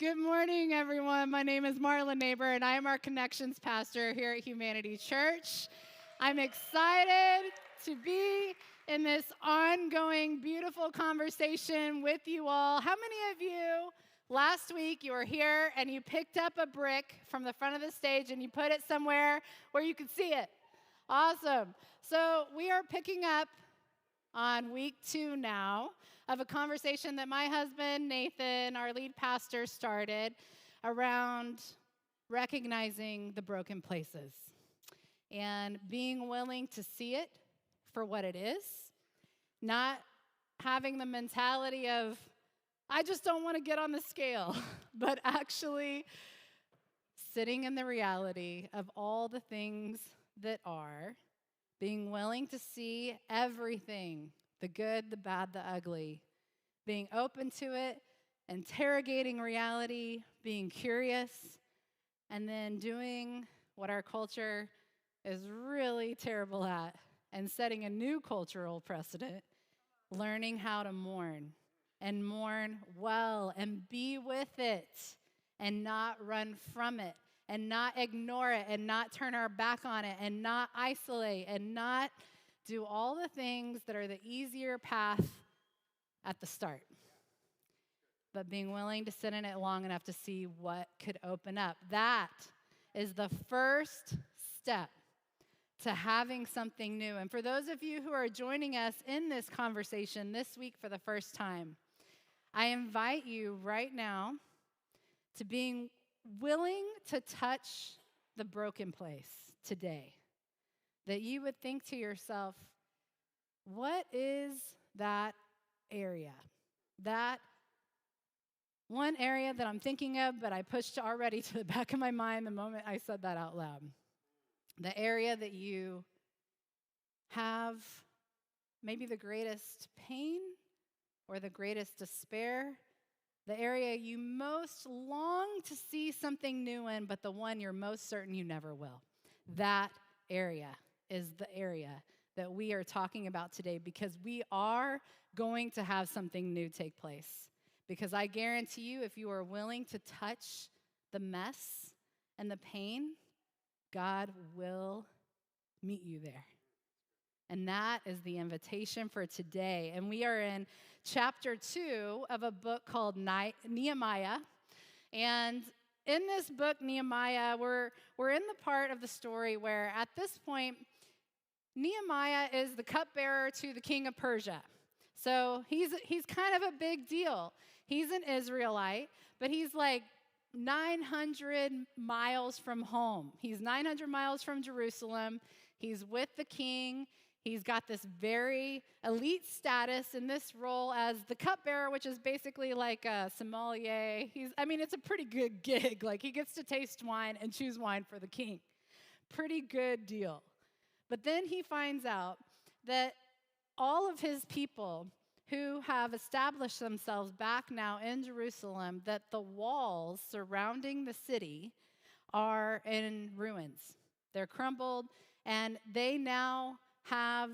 Good morning, everyone. My name is Marla Neighbor, and I am our Connections Pastor here at Humanity Church. I'm excited to be in this ongoing, beautiful conversation with you all. How many of you, last week, you were here and you picked up a brick from the front of the stage and you put it somewhere where you could see it? Awesome. So we are picking up on week 2 now of a conversation that my husband, Nathan, our lead pastor, started around recognizing the broken places and being willing to see it for what it is, not having the mentality of, I just don't want to get on the scale, but actually sitting in the reality of all the things that are, being willing to see everything, the good, the bad, the ugly, being open to it, interrogating reality, being curious, and then doing what our culture is really terrible at and setting a new cultural precedent, learning how to mourn and mourn well and be with it and not run from it and not ignore it and not turn our back on it and not isolate and not do all the things that are the easier path at the start, but being willing to sit in it long enough to see what could open up. That is the first step to having something new. And for those of you who are joining us in this conversation this week for the first time, I invite you right now to being willing to touch the broken place today. That you would think to yourself, what is that area? That one area that I'm thinking of, but I pushed already to the back of my mind the moment I said that out loud. The area that you have maybe the greatest pain or the greatest despair, the area you most long to see something new in, but the one you're most certain you never will. That area is the area that we are talking about today because we are going to have something new take place. Because I guarantee you, if you are willing to touch the mess and the pain, God will meet you there. And that is the invitation for today. And we are in chapter 2 of a book called Nehemiah. And in this book, Nehemiah, we're in the part of the story where at this point, Nehemiah is the cupbearer to the king of Persia. So he's kind of a big deal. He's an Israelite, but he's like 900 miles from home. He's 900 miles from Jerusalem. He's with the king. He's got this very elite status in this role as the cupbearer, which is basically like a sommelier. It's a pretty good gig. Like, he gets to taste wine and choose wine for the king. Pretty good deal. But then he finds out that all of his people who have established themselves back now in Jerusalem, that the walls surrounding the city are in ruins. They're crumbled, and they now have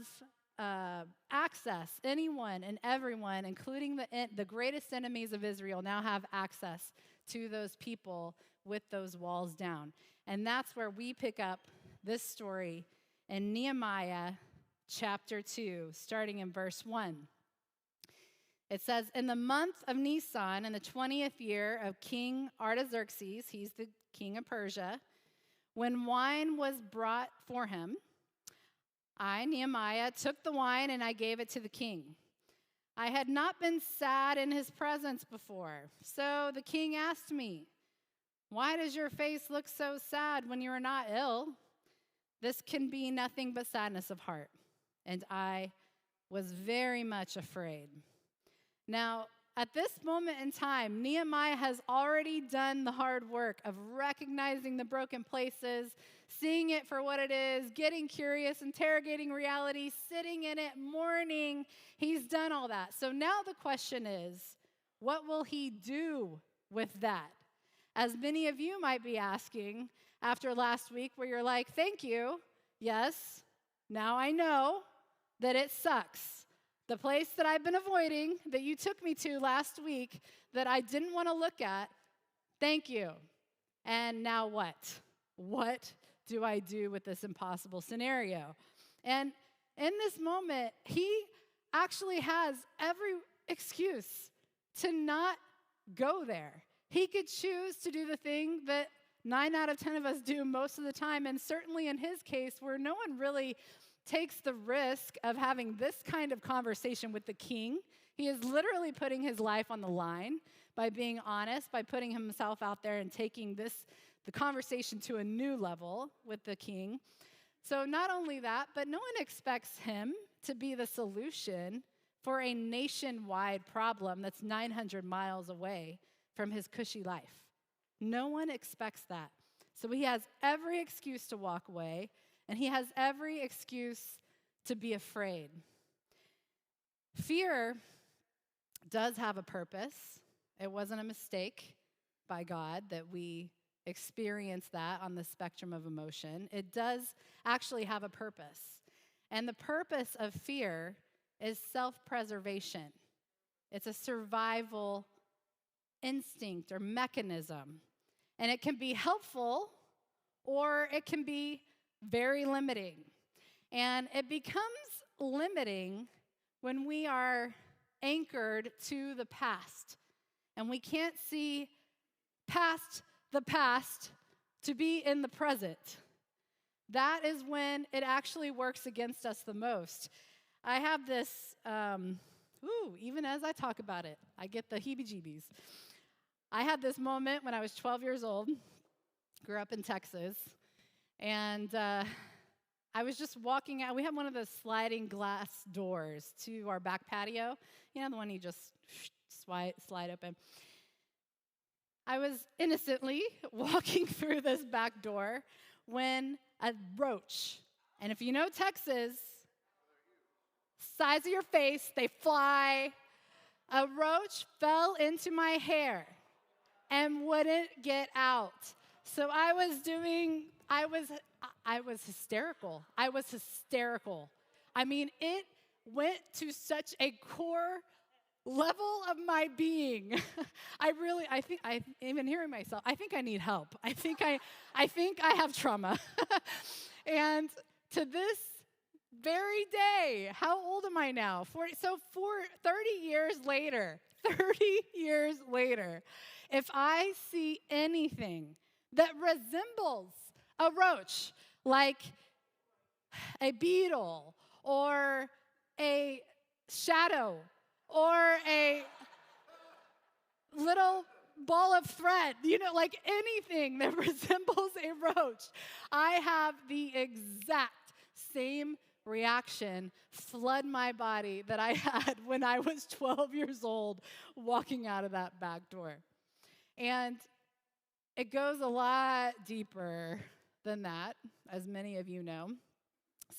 access. Anyone and everyone, including the greatest enemies of Israel, now have access to those people with those walls down. And that's where we pick up this story in Nehemiah chapter 2, starting in verse 1. It says, in the month of Nisan, in the 20th year of King Artaxerxes, he's the king of Persia, when wine was brought for him, I, Nehemiah, took the wine and I gave it to the king. I had not been sad in his presence before. So the king asked me, why does your face look so sad when you are not ill? This can be nothing but sadness of heart. And I was very much afraid. Now, at this moment in time, Nehemiah has already done the hard work of recognizing the broken places, seeing it for what it is, getting curious, interrogating reality, sitting in it, mourning. He's done all that. So now the question is, what will he do with that? As many of you might be asking after last week, where you're like, thank you. Yes, now I know that it sucks. The place that I've been avoiding, that you took me to last week, that I didn't want to look at, Thank you. And now what? What do I do with this impossible scenario? And in this moment, he actually has every excuse to not go there. He could choose to do the thing that 9 out of 10 of us do most of the time, and certainly in his case, where no one really takes the risk of having this kind of conversation with the king. He is literally putting his life on the line by being honest, by putting himself out there and taking the conversation to a new level with the king. So not only that, but no one expects him to be the solution for a nationwide problem that's 900 miles away from his cushy life. No one expects that. So he has every excuse to walk away, and he has every excuse to be afraid. Fear does have a purpose. It wasn't a mistake by God that we experience that on the spectrum of emotion. It does actually have a purpose. And the purpose of fear is self-preservation. It's a survival instinct or mechanism. And it can be helpful or it can be very limiting. And it becomes limiting when we are anchored to the past and we can't see past the past to be in the present. That is when it actually works against us the most. I have this, even as I talk about it, I get the heebie-jeebies. I had this moment when I was 12 years old, grew up in Texas, and I was just walking out. We have one of those sliding glass doors to our back patio. You know, the one you just slide open. I was innocently walking through this back door when a roach, and if you know Texas, size of your face, they fly. A roach fell into my hair and wouldn't get out. So I was hysterical. I was hysterical. I mean, it went to such a core level of my being. I think I'm even hearing myself. I think I need help. I think I have trauma. And to this very day, how old am I now? 30 years later, if I see anything that resembles a roach, like a beetle or a shadow or a little ball of thread, like anything that resembles a roach, I have the exact same reaction flood my body that I had when I was 12 years old walking out of that back door. And it goes a lot deeper than that, as many of you know.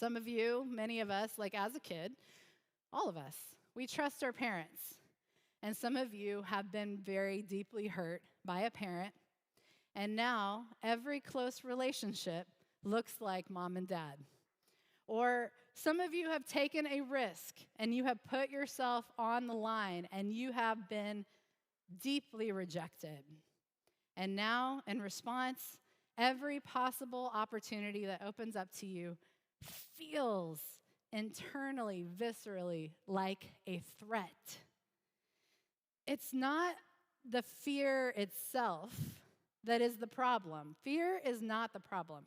Some of you, many of us, like as a kid, all of us, we trust our parents. And some of you have been very deeply hurt by a parent. And now every close relationship looks like mom and dad. Or some of you have taken a risk and you have put yourself on the line and you have been deeply rejected. And now, in response, every possible opportunity that opens up to you feels internally, viscerally like a threat. It's not the fear itself that is the problem. Fear is not the problem.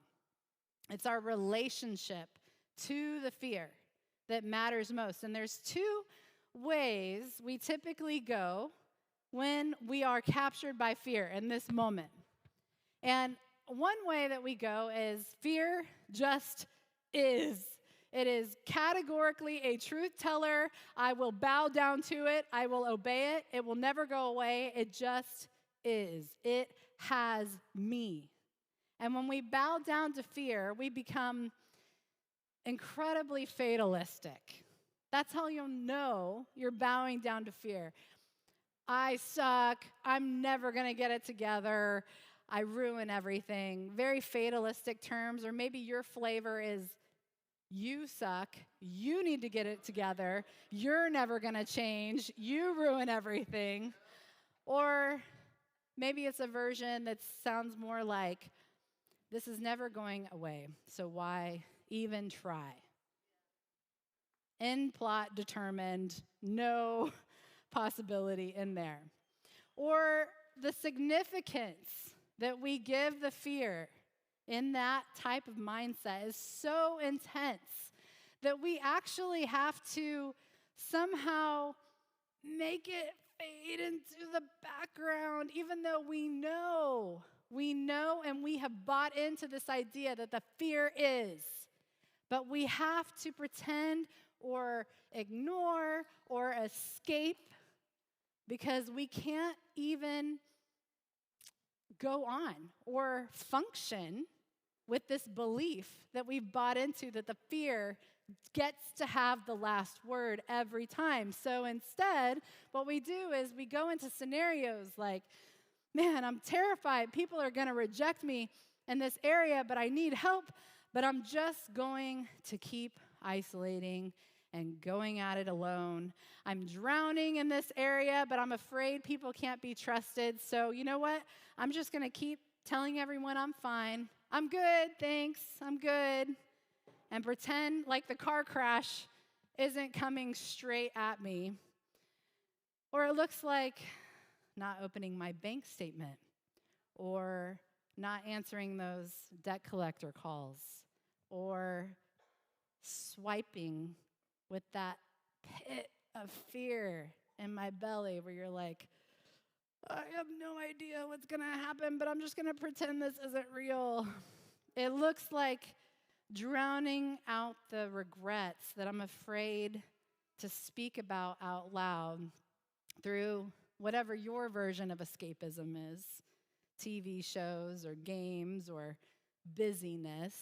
It's our relationship to the fear that matters most. And there's two ways we typically go when we are captured by fear in this moment. And one way that we go is fear just is. It is categorically a truth teller. I will bow down to it. I will obey it. It will never go away. It just is. It has me. And when we bow down to fear, we become incredibly fatalistic. That's how you'll know you're bowing down to fear. I suck. I'm never going to get it together. I ruin everything. Very fatalistic terms, or maybe your flavor is you suck. You need to get it together. You're never going to change. You ruin everything. Or maybe it's a version that sounds more like, this is never going away, so why even try? End plot determined, no possibility in there. Or the significance that we give the fear in that type of mindset is so intense that we actually have to somehow make it fade into the background, even though we know and we have bought into this idea that the fear is. But we have to pretend or ignore or escape because we can't even go on or function with this belief that we've bought into that the fear gets to have the last word every time. So instead, what we do is we go into scenarios like, man, I'm terrified. People are going to reject me in this area, but I need help. But I'm just going to keep isolating and going at it alone. I'm drowning in this area, but I'm afraid people can't be trusted. So you know what? I'm just going to keep telling everyone I'm fine. I'm good, thanks, I'm good. And pretend like the car crash isn't coming straight at me. Or it looks like not opening my bank statement or not answering those debt collector calls or swiping with that pit of fear in my belly where you're like, I have no idea what's going to happen, but I'm just going to pretend this isn't real. It looks like drowning out the regrets that I'm afraid to speak about out loud through whatever your version of escapism is, TV shows or games or busyness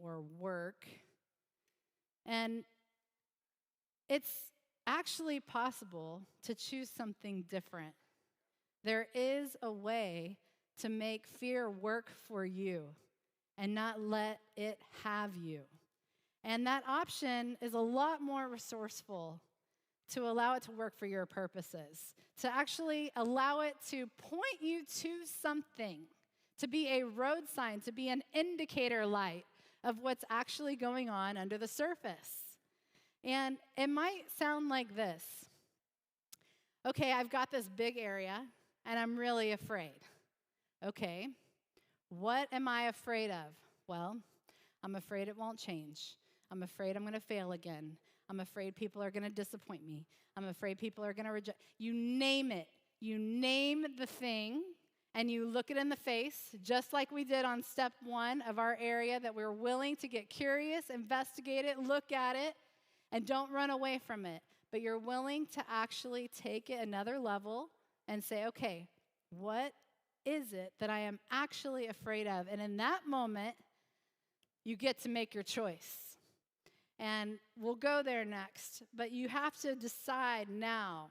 or work. And it's actually possible to choose something different. There is a way to make fear work for you and not let it have you. And that option is a lot more resourceful to allow it to work for your purposes, to actually allow it to point you to something, to be a road sign, to be an indicator light of what's actually going on under the surface. And it might sound like this. Okay, I've got this big area, and I'm really afraid. Okay, what am I afraid of? Well, I'm afraid it won't change. I'm afraid I'm going to fail again. I'm afraid people are going to disappoint me. I'm afraid people are going to reject. You name it. You name the thing, and you look it in the face, just like we did on step 1 of our area, that we're willing to get curious, investigate it, look at it, and don't run away from it. But you're willing to actually take it another level and say, okay, what is it that I am actually afraid of? And in that moment, you get to make your choice. And we'll go there next, but you have to decide now,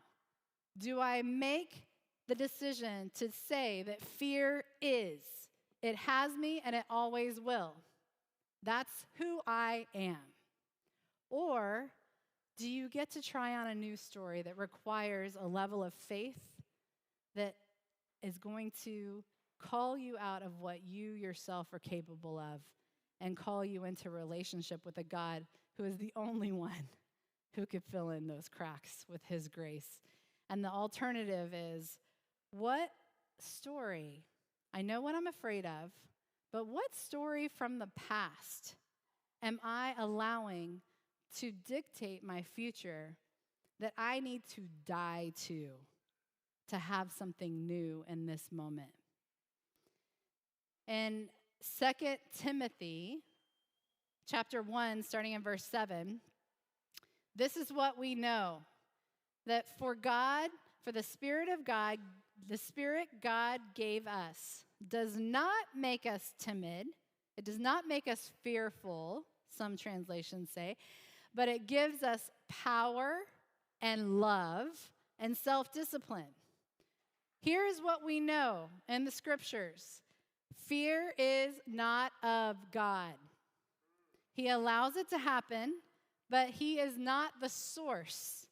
do I make the decision to say that fear is, it has me and it always will? That's who I am. Or do you get to try on a new story that requires a level of faith that is going to call you out of what you yourself are capable of and call you into relationship with a God who is the only one who could fill in those cracks with his grace? And the alternative is, what story? I know what I'm afraid of, but what story from the past am I allowing to dictate my future that I need to die to have something new in this moment? In 2 Timothy chapter 1, starting in verse 7, this is what we know, that for the Spirit of God, the Spirit God gave us does not make us timid. It does not make us fearful, some translations say, but it gives us power and love and self-discipline. Here's what we know in the scriptures. Fear is not of God. He allows it to happen, but he is not the source.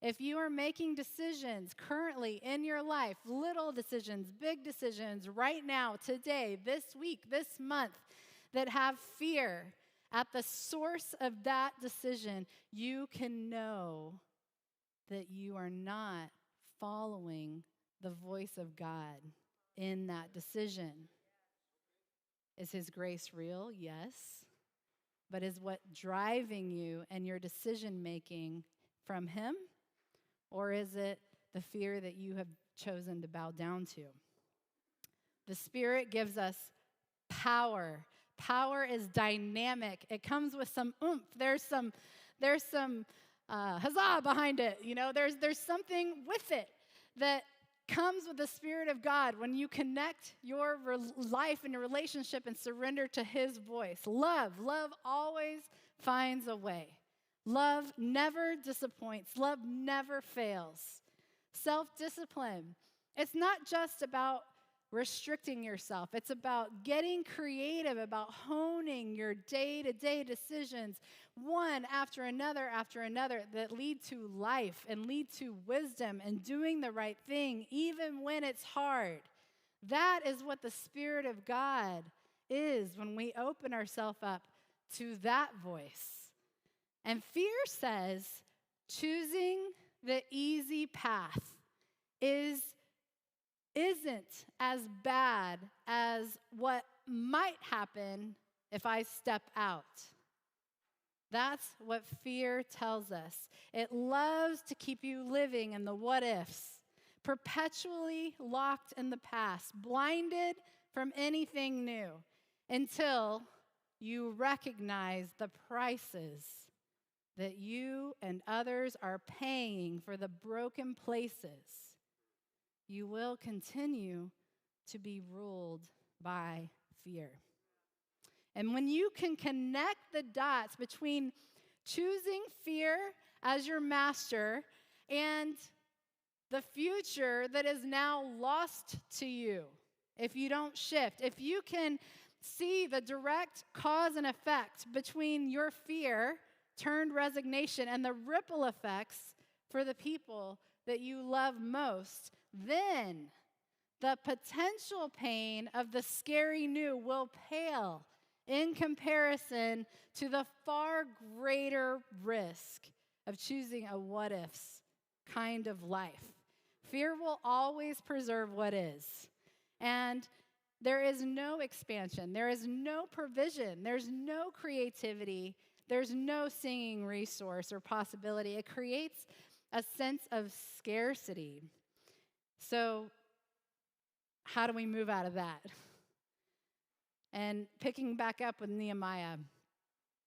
If you are making decisions currently in your life, little decisions, big decisions, right now, today, this week, this month, that have fear at the source of that decision, you can know that you are not following the voice of God in that decision. Is His grace real? Yes. But is what driving you and your decision making from Him? Or is it the fear that you have chosen to bow down to? The Spirit gives us power. Power is dynamic. It comes with some oomph. There's some huzzah behind it. You know, there's something with it that comes with the Spirit of God when you connect your life and your relationship and surrender to His voice. Love always finds a way. Love never disappoints. Love never fails. Self-discipline. It's not just about restricting yourself. It's about getting creative, about honing your day-to-day decisions, one after another, that lead to life and lead to wisdom and doing the right thing, even when it's hard. That is what the Spirit of God is when we open ourselves up to that voice. And fear says choosing the easy path isn't as bad as what might happen if I step out. That's what fear tells us. It loves to keep you living in the what ifs, perpetually locked in the past, blinded from anything new, until you recognize the prices that you and others are paying for the broken places. You will continue to be ruled by fear. And when you can connect the dots between choosing fear as your master and the future that is now lost to you, if you don't shift, if you can see the direct cause and effect between your fear turned resignation and the ripple effects for the people that you love most, then the potential pain of the scary new will pale in comparison to the far greater risk of choosing a what-ifs kind of life. Fear will always preserve what is. And there is no expansion. There is no provision. There's no creativity. There's no singing resource or possibility. It creates a sense of scarcity. So how do we move out of that? And picking back up with Nehemiah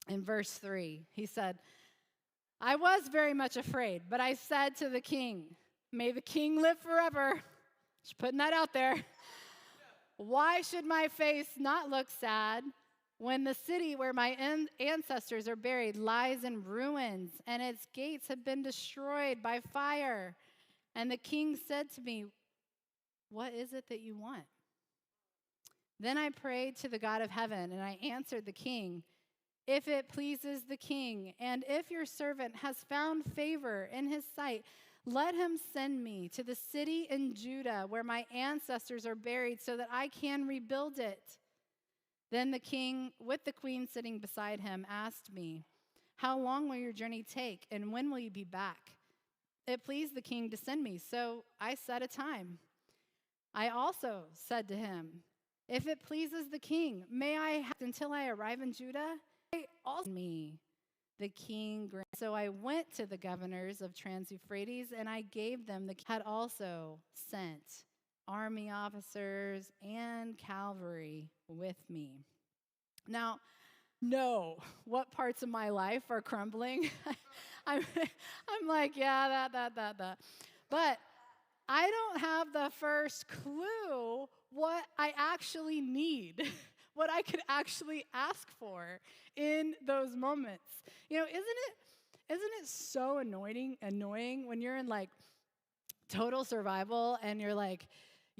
in verse 3, he said, I was very much afraid, but I said to the king, may the king live forever. Just putting that out there. Why should my face not look sad when the city where my ancestors are buried lies in ruins and its gates have been destroyed by fire? And the king said to me, what is it that you want? Then I prayed to the God of heaven, and I answered the king, if it pleases the king, and if your servant has found favor in his sight, let him send me to the city in Judah where my ancestors are buried so that I can rebuild it. Then the king, with the queen sitting beside him, asked me, how long will your journey take, and when will you be back? It pleased the king to send me, so I set a time. I also said to him, if it pleases the king, may I have until I arrive in Judah? Also me, the king granted. So I went to the governors of Trans-Euphrates, and I gave them had also sent army officers and cavalry with me. Now, know what parts of my life are crumbling. I'm like, yeah, that. But I don't have the first clue what I actually need, what I could actually ask for in those moments. You know, isn't it so annoying when you're in like total survival and you're like,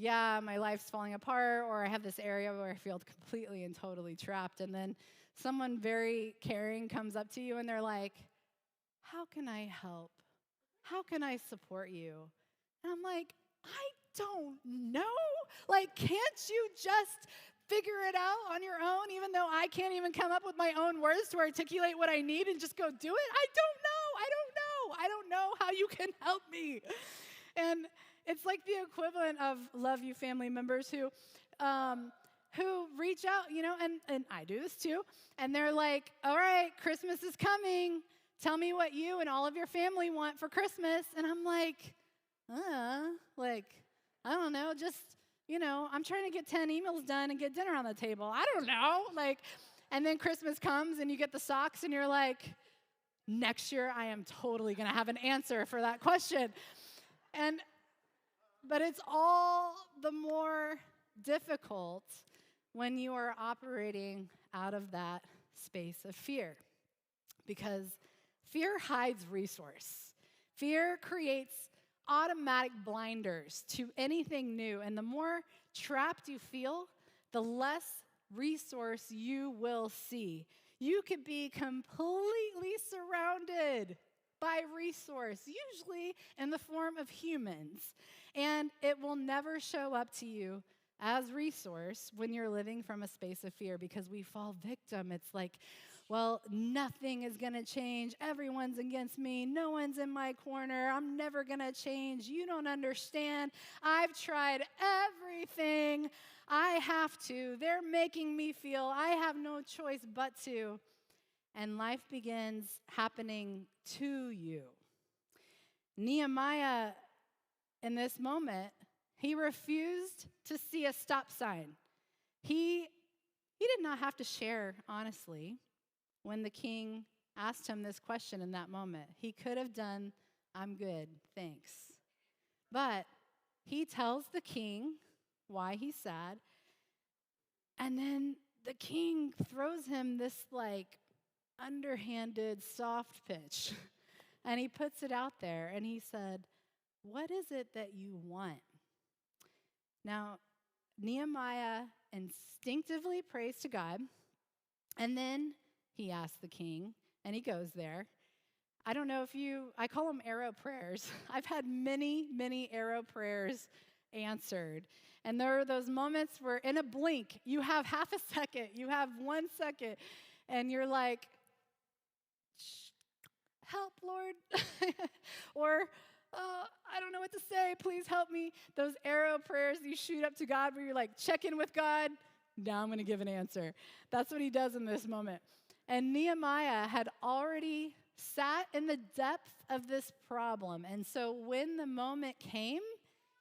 yeah, my life's falling apart, or I have this area where I feel completely and totally trapped, and then someone very caring comes up to you and they're like, how can I help? how can I support you? And I'm like, I don't know. Like, can't you just figure it out on your own, even though I can't even come up with my own words to articulate what I need and just go do it? I don't know. I don't know how you can help me. And it's like the equivalent of love you family members who reach out, and I do this too, and they're like, all right, Christmas is coming. Tell me what you and all of your family want for Christmas. And I'm like, I don't know, just, I'm trying to get 10 emails done and get dinner on the table. I don't know. And then Christmas comes and you get the socks and you're like, next year I am totally going to have an answer for that question. But it's all the more difficult when you are operating out of that space of fear, because fear hides resource. Fear creates automatic blinders to anything new, and the more trapped you feel, the less resource you will see. You could be completely surrounded by resource, usually in the form of humans, and it will never show up to you as resource when you're living from a space of fear, because we fall victim. It's like, well, nothing is going to change. Everyone's against me. No one's in my corner. I'm never going to change. You don't understand. I've tried everything. I have to. They're making me feel I have no choice but to. And life begins happening to you. Nehemiah, in this moment, he refused to see a stop sign. He did not have to share, honestly, when the king asked him this question in that moment. He could have done, I'm good, thanks. But he tells the king why he's sad, and then the king throws him this underhanded soft pitch, and he puts it out there, and he said, what is it that you want? Now, Nehemiah instinctively prays to God, and then he asks the king, and he goes there. I don't know I call them arrow prayers. I've had many, many arrow prayers answered. And there are those moments where in a blink, you have half a second, you have 1 second, and you're like, help, Lord. Or, I don't know what to say. Please help me. Those arrow prayers you shoot up to God where you're like, check in with God. Now I'm going to give an answer. That's what he does in this moment. And Nehemiah had already sat in the depth of this problem. And so when the moment came,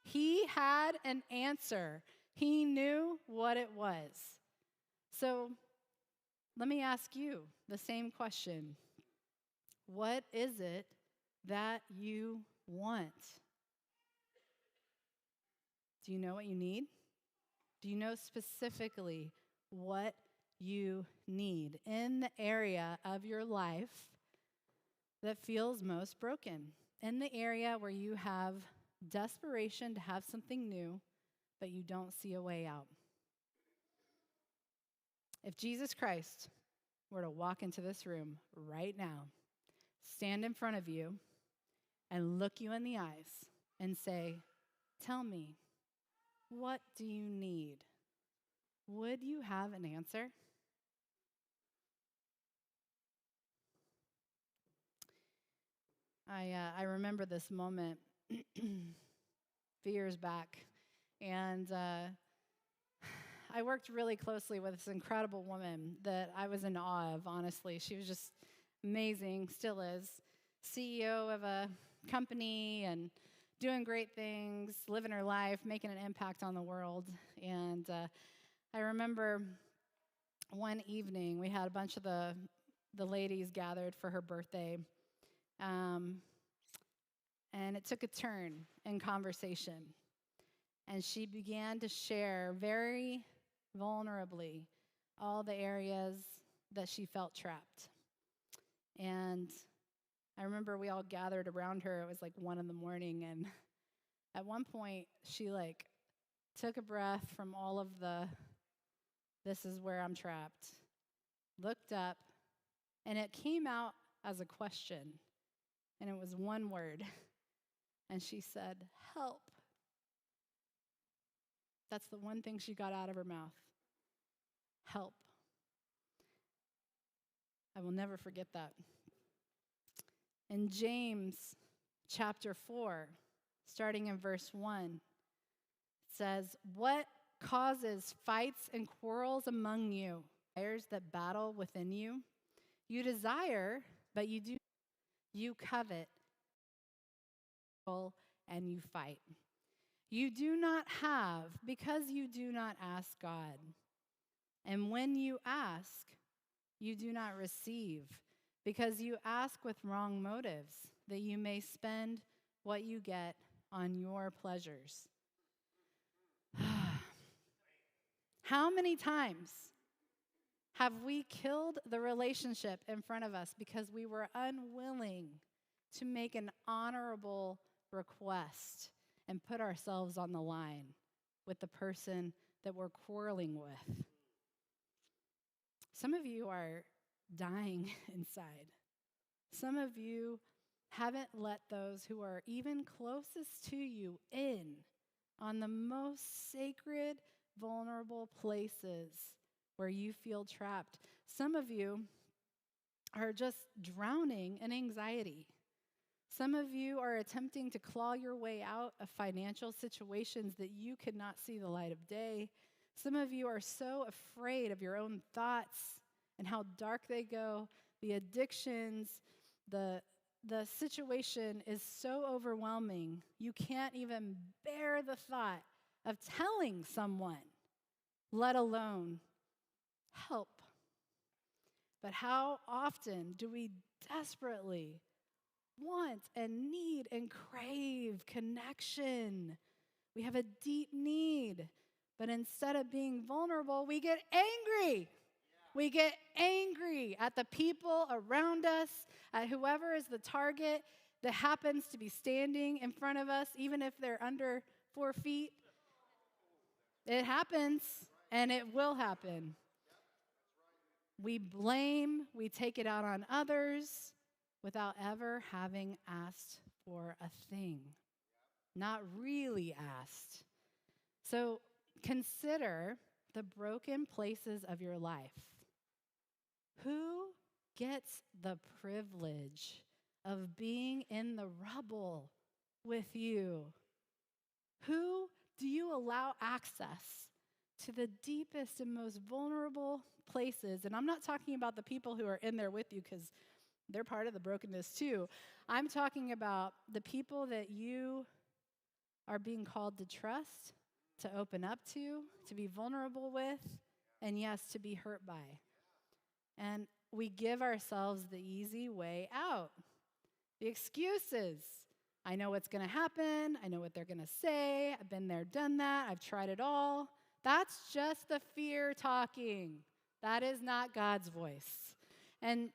he had an answer. He knew what it was. So let me ask you the same question. What is it that you want? Do you know what you need? Do you know specifically what you need in the area of your life that feels most broken? In the area where you have desperation to have something new, but you don't see a way out. If Jesus Christ were to walk into this room right now, stand in front of you, and look you in the eyes and say, tell me, what do you need? Would you have an answer? I remember this moment a few years back, and I worked really closely with this incredible woman that I was in awe of, honestly. She was just amazing, still is. CEO of a company and doing great things, living her life, making an impact on the world. And I remember one evening, we had a bunch of the ladies gathered for her birthday. And it took a turn in conversation. And she began to share very vulnerably all the areas that she felt trapped. And I remember we all gathered around her. It was 1 a.m, and at one point, she took a breath from all of this is where I'm trapped, looked up, and it came out as a question, and it was one word. And she said, help. That's the one thing she got out of her mouth. Help. I will never forget that. In James chapter 4, starting in verse 1, it says, what causes fights and quarrels among you? Desires that battle within you? You desire, but you do. You covet, and you fight. You do not have because you do not ask God. And when you ask, you do not receive because you ask with wrong motives, that you may spend what you get on your pleasures. How many times have we killed the relationship in front of us because we were unwilling to make an honorable request and put ourselves on the line with the person that we're quarreling with? Some of you are dying inside. Some of you haven't let those who are even closest to you in on the most sacred, vulnerable places where you feel trapped. Some of you are just drowning in anxiety. Some of you are attempting to claw your way out of financial situations that you could not see the light of day. Some of you are so afraid of your own thoughts and how dark they go. The addictions, the situation is so overwhelming, you can't even bear the thought of telling someone, let alone help. But how often do we desperately want and need and crave connection? We have a deep need, but instead of being vulnerable, we get angry. We get angry at the people around us, at whoever is the target that happens to be standing in front of us, even if they're under 4 feet. It happens, and it will happen. We blame, we take it out on others without ever having asked for a thing. Not really asked. So consider the broken places of your life. Who gets the privilege of being in the rubble with you? Who do you allow access to the deepest and most vulnerable places? And I'm not talking about the people who are in there with you because they're part of the brokenness too. I'm talking about the people that you are being called to trust, to open up to be vulnerable with, and yes, to be hurt by. And we give ourselves the easy way out. The excuses. I know what's going to happen. I know what they're going to say. I've been there, done that. I've tried it all. That's just the fear talking. That is not God's voice. And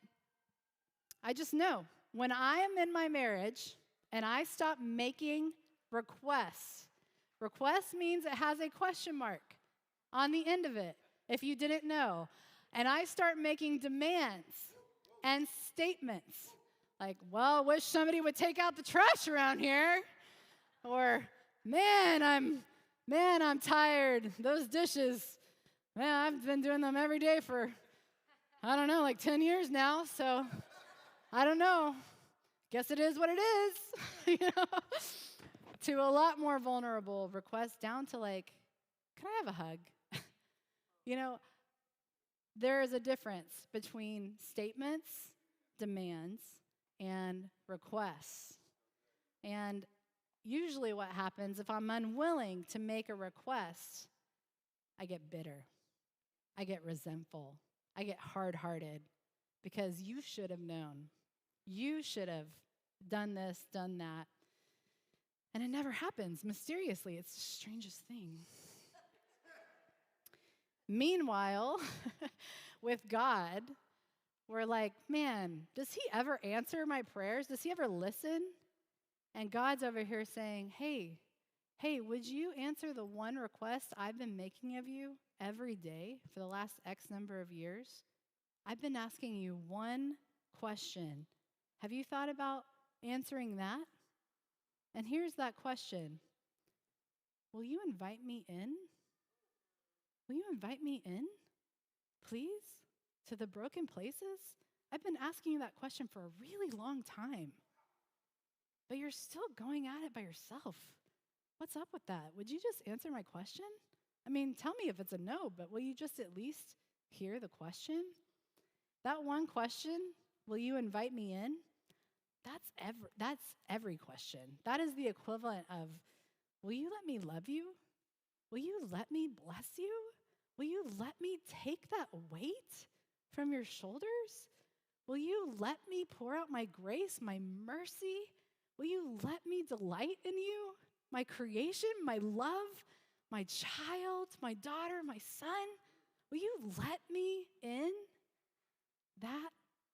I just know when I am in my marriage and I stop making requests means it has a question mark on the end of it, if you didn't know. And I start making demands and statements like, well, wish somebody would take out the trash around here. Or, man, I'm tired. Those dishes, man, I've been doing them every day for, I don't know, like 10 years now. So I don't know. Guess it is what it is. You know? To a lot more vulnerable requests, down to like, can I have a hug? You know, there is a difference between statements, demands, and requests. And usually what happens, if I'm unwilling to make a request, I get bitter. I get resentful. I get hard-hearted because you should have known. You should have done this, done that. And it never happens. Mysteriously, it's the strangest thing. Meanwhile, with God, we're like, man, does he ever answer my prayers? Does he ever listen? And God's over here saying, hey, would you answer the one request I've been making of you every day for the last X number of years? I've been asking you one question. Have you thought about answering that? And here's that question. Will you invite me in? Will you invite me in, please, to the broken places? I've been asking you that question for a really long time, but you're still going at it by yourself. What's up with that? Would you just answer my question? I mean, tell me if it's a no, but will you just at least hear the question? That one question, will you invite me in? That's every question. That is the equivalent of, will you let me love you? Will you let me bless you? Will you let me take that weight from your shoulders? Will you let me pour out my grace, my mercy? Will you let me delight in you, my creation, my love, my child, my daughter, my son? Will you let me in? That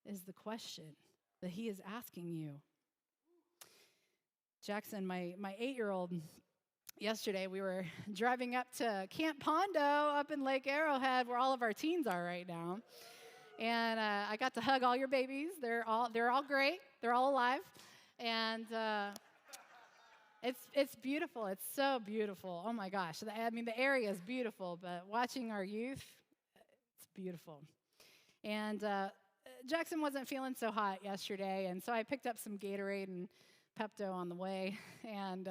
is the question that he is asking you. Jackson, my 8-year-old, yesterday we were driving up to Camp Pondo up in Lake Arrowhead, where all of our teens are right now. And I got to hug all your babies. They're all great. They're all alive. And it's beautiful. It's so beautiful. Oh my gosh. I mean, the area is beautiful, but watching our youth, it's beautiful. And Jackson wasn't feeling so hot yesterday, and so I picked up some Gatorade and Pepto on the way, and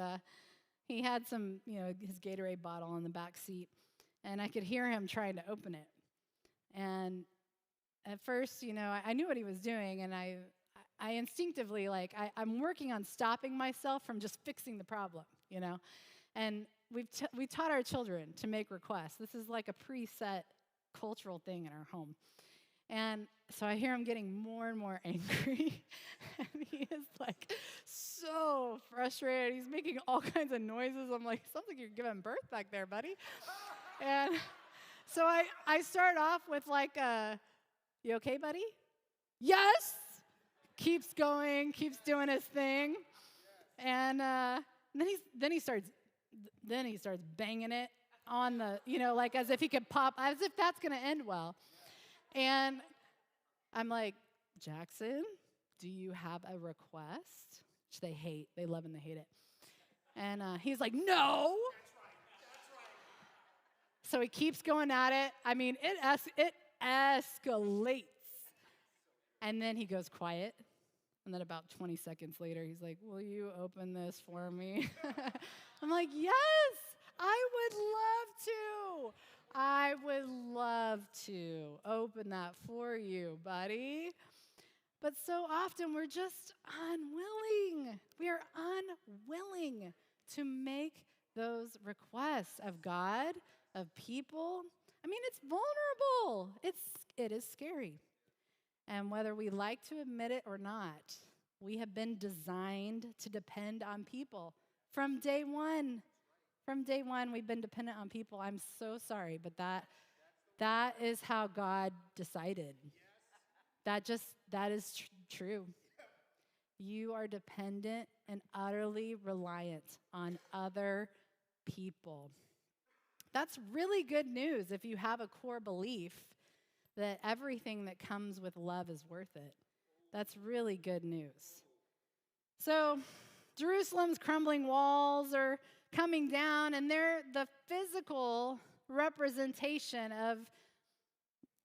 he had some, his Gatorade bottle in the back seat, and I could hear him trying to open it. And at first, I knew what he was doing, and I instinctively, I'm working on stopping myself from just fixing the problem, And we taught our children to make requests. This is like a preset cultural thing in our home. And so I hear him getting more and more angry, and he is so frustrated. He's making all kinds of noises. I'm like, sounds like you're giving birth back there, buddy. And so I start off with you okay, buddy? Yes! Keeps going, keeps doing his thing. And then he starts banging it on the, as if he could pop, as if that's going to end well. And I'm like, Jackson, do you have a request? Which they hate. They love and they hate it. And he's like, no. That's right. So he keeps going at it. I mean, it escalates. And then he goes quiet. And then about 20 seconds later, he's like, will you open this for me? I'm like, yes, I would love to. I would love to open that for you, buddy. But so often we're just unwilling. We are unwilling to make those requests of God, of people. I mean, it's vulnerable. It is scary. And whether we like to admit it or not, we have been designed to depend on people from day one. From day one, we've been dependent on people. I'm so sorry, but that is how God decided. That is true. You are dependent and utterly reliant on other people. That's really good news if you have a core belief that everything that comes with love is worth it. That's really good news. So, Jerusalem's crumbling walls are coming down, and they're the physical representation of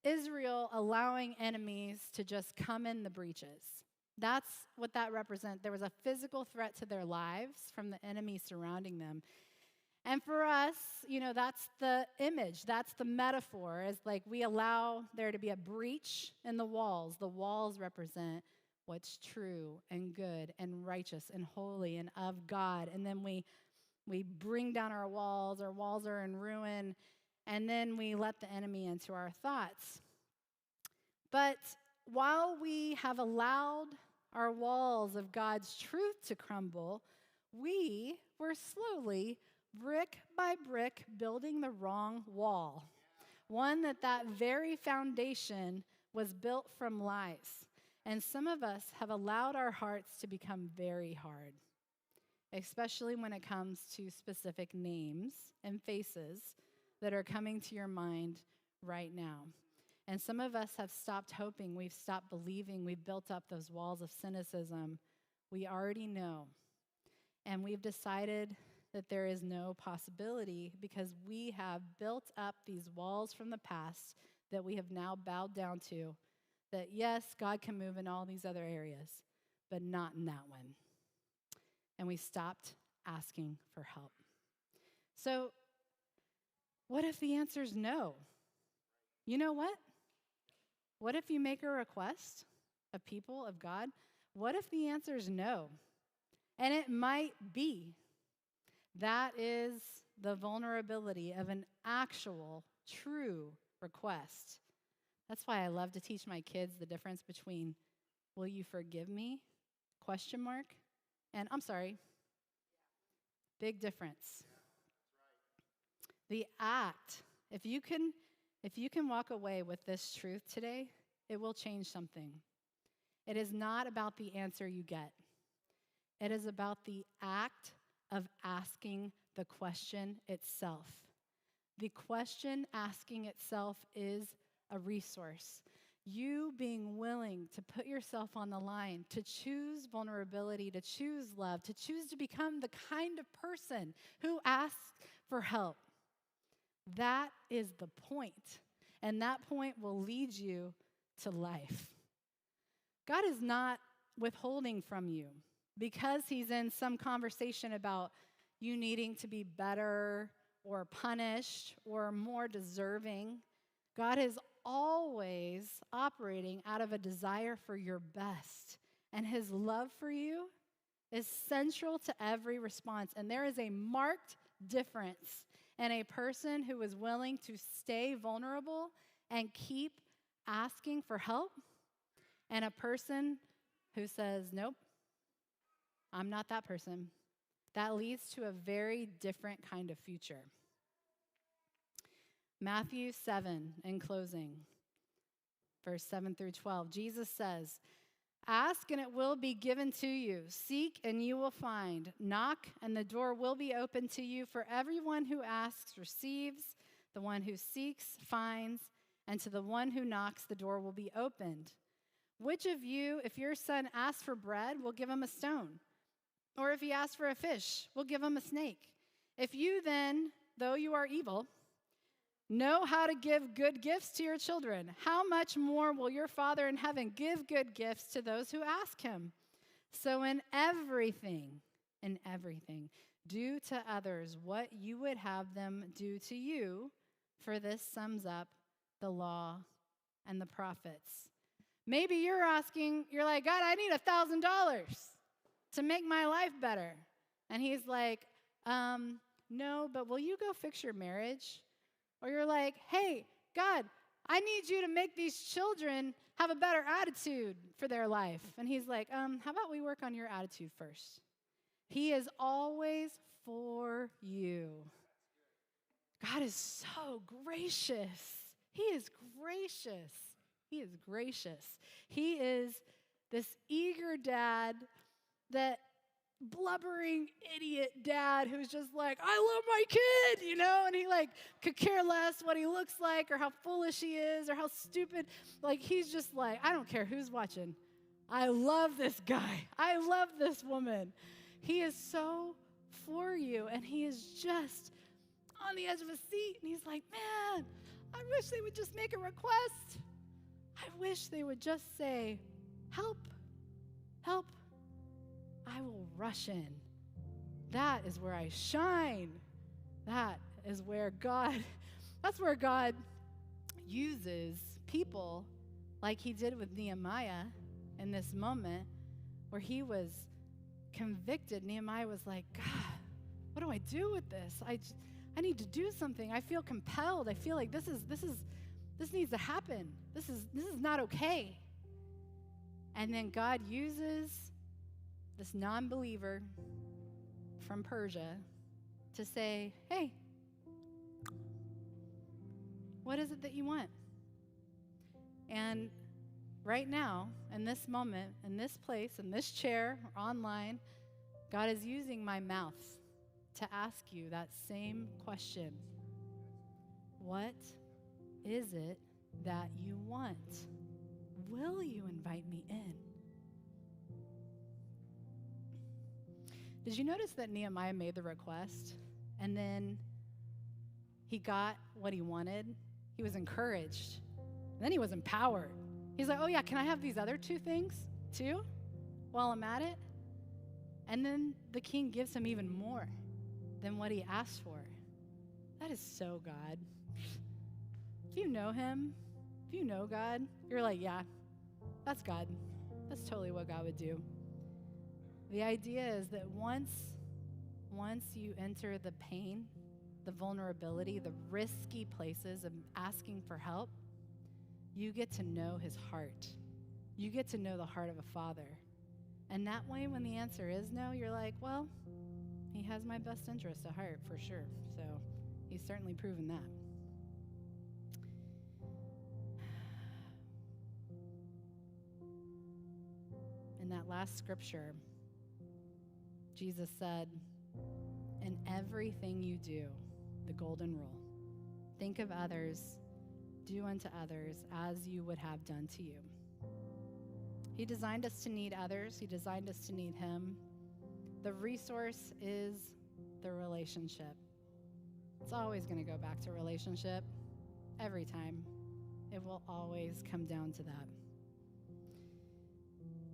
Israel allowing enemies to just come in the breaches. That's what that represents. There was a physical threat to their lives from the enemy surrounding them. And for us, that's the image, that's the metaphor, is we allow there to be a breach in the walls. The walls represent what's true and good and righteous and holy and of God. And then we bring down our walls are in ruin, and then we let the enemy into our thoughts. But while we have allowed our walls of God's truth to crumble, we were slowly, brick by brick, building the wrong wall. One that very foundation was built from lies. And some of us have allowed our hearts to become very hard, especially when it comes to specific names and faces that are coming to your mind right now. And some of us have stopped hoping, we've stopped believing, we've built up those walls of cynicism. We already know. And we've decided that there is no possibility because we have built up these walls from the past that we have now bowed down to, that yes, God can move in all these other areas, but not in that one. And we stopped asking for help. So, what if the answer is no? You know what? What if you make a request of people, of God? What if the answer is no? And it might be. That is the vulnerability of an actual, true request. That's why I love to teach my kids the difference between, will you forgive me? ? And I'm sorry. Big difference. The act, if you can walk away with this truth today, it will change something. It is not about the answer you get. It is about the act of asking the question itself. The question asking itself is a resource. You being willing to put yourself on the line, to choose vulnerability, to choose love, to choose to become the kind of person who asks for help. That is the point, and that point will lead you to life. God is not withholding from you because he's in some conversation about you needing to be better or punished or more deserving. God is always operating out of a desire for your best, and his love for you is central to every response, and there is a marked difference in a person who is willing to stay vulnerable and keep asking for help and a person who says, nope, I'm not that person. That leads to a very different kind of future. Matthew 7, in closing, verse 7 through 12, Jesus says, ask and it will be given to you. Seek and you will find. Knock and the door will be opened to you. For everyone who asks receives. The one who seeks finds. And to the one who knocks, the door will be opened. Which of you, if your son asks for bread, will give him a stone? Or if he asks for a fish, will give him a snake? If you then, though you are evil, know how to give good gifts to your children, how much more will your Father in heaven give good gifts to those who ask him? So in everything, do to others what you would have them do to you, for this sums up the law and the prophets. Maybe you're like, God, I need $1,000 to make my life better. And he's like, no, but will you go fix your marriage? Or you're like, hey, God, I need you to make these children have a better attitude for their life. And he's like, how about we work on your attitude first? He is always for you. God is so gracious. He is gracious. He is gracious. He is this eager dad, that blubbering idiot dad who's just like, I love my kid, and he could care less what he looks like or how foolish he is or how stupid. He's just like, I don't care who's watching. I love this guy. I love this woman. He is so for you, and he is just on the edge of a seat, and he's like, man, I wish they would just make a request. I wish they would just say, help, help. I will rush in. That is where I shine. That's where God uses people like he did with Nehemiah in this moment where he was convicted. Nehemiah was like, God, what do I do with this? I need to do something. I feel compelled. I feel like this needs to happen. This is not okay. And then God uses this non-believer from Persia to say, hey, what is it that you want? And right now, in this moment, in this place, in this chair, or online, God is using my mouth to ask you that same question. What is it that you want? Will you invite me in? Did you notice that Nehemiah made the request and then he got what he wanted? He was encouraged. And then he was empowered. He's like, oh yeah, can I have these other 2 things too while I'm at it? And then the king gives him even more than what he asked for. That is so God. If you know him, if you know God, you're like, yeah, that's God. That's totally what God would do. The idea is that once you enter the pain, the vulnerability, the risky places of asking for help, you get to know his heart. You get to know the heart of a father. And that way, when the answer is no, you're like, well, he has my best interest at heart for sure. So he's certainly proven that. In that last scripture, Jesus said, in everything you do, the golden rule, think of others, do unto others as you would have done to you. He designed us to need others. He designed us to need him. The resource is the relationship. It's always going to go back to relationship. Every time. It will always come down to that.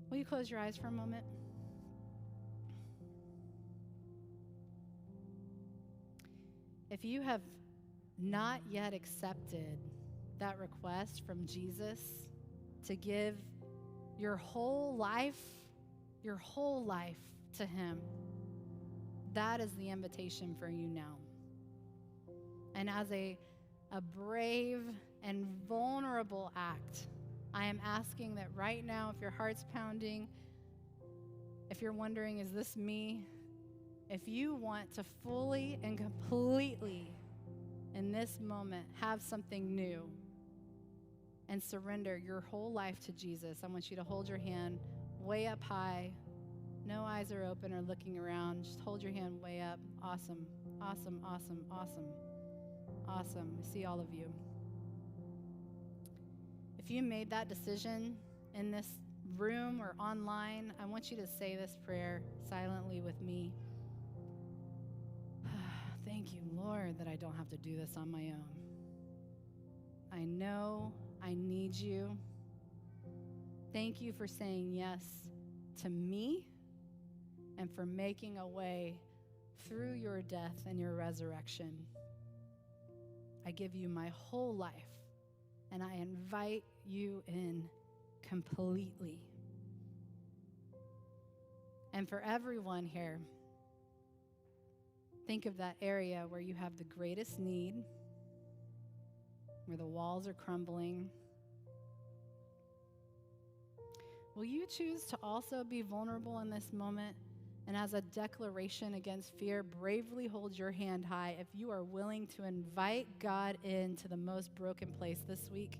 Will you close your eyes for a moment? If you have not yet accepted that request from Jesus to give your whole life to him, that is the invitation for you now. And as a brave and vulnerable act, I am asking that right now, if your heart's pounding, if you're wondering, is this me? If you want to fully and completely, in this moment, have something new and surrender your whole life to Jesus, I want you to hold your hand way up high. No eyes are open or looking around. Just hold your hand way up. Awesome, awesome, awesome, awesome, awesome. I see all of you. If you made that decision in this room or online, I want you to say this prayer silently with me. Thank you, Lord, that I don't have to do this on my own. I know I need you. Thank you for saying yes to me and for making a way through your death and your resurrection. I give you my whole life, and I invite you in completely. And for everyone here, think of that area where you have the greatest need, where the walls are crumbling. Will you choose to also be vulnerable in this moment? And as a declaration against fear, bravely hold your hand high if you are willing to invite God into the most broken place this week.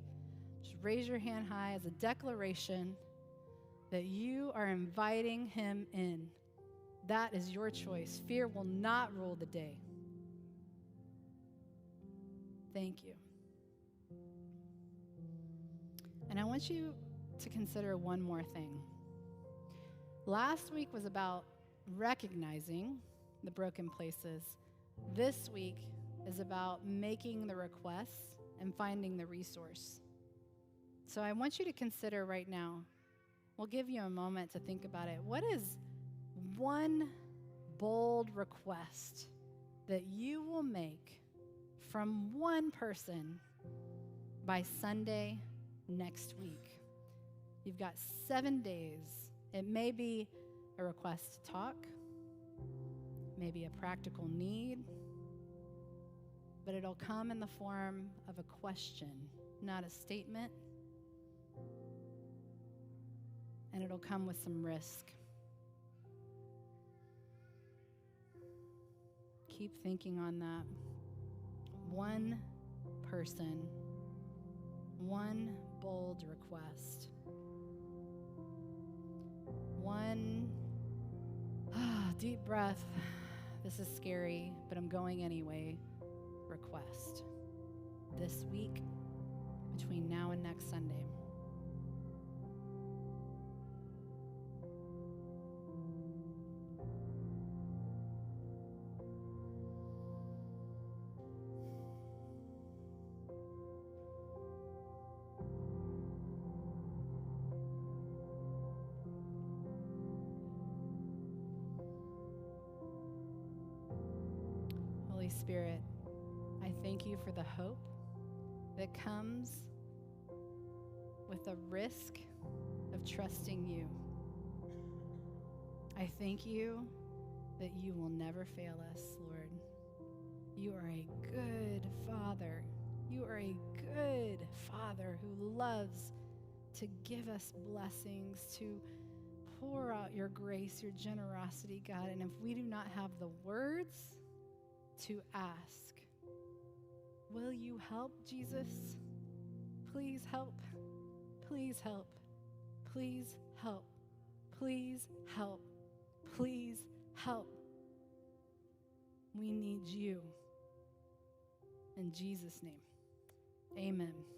Just raise your hand high as a declaration that you are inviting him in. That is your choice. Fear will not rule the day. Thank you. And I want you to consider one more thing. Last week was about recognizing the broken places. This week is about making the requests and finding the resource. So I want you to consider right now, we'll give you a moment to think about it. What is one bold request that you will make from one person by Sunday next week? You've got 7 days. It may be a request to talk, maybe a practical need, but it'll come in the form of a question, not a statement, and it'll come with some risk. Keep thinking on that. One person, one bold request, one deep breath, this is scary, but I'm going anyway, request this week between now and next Sunday. Spirit, I thank you for the hope that comes with the risk of trusting you. I thank you that you will never fail us, Lord. You are a good Father. You are a good Father who loves to give us blessings, to pour out your grace, your generosity, God. And if we do not have the words to ask, will you help, Jesus? Please help. Please help. Please help. Please help. Please help. We need you. In Jesus' name, amen.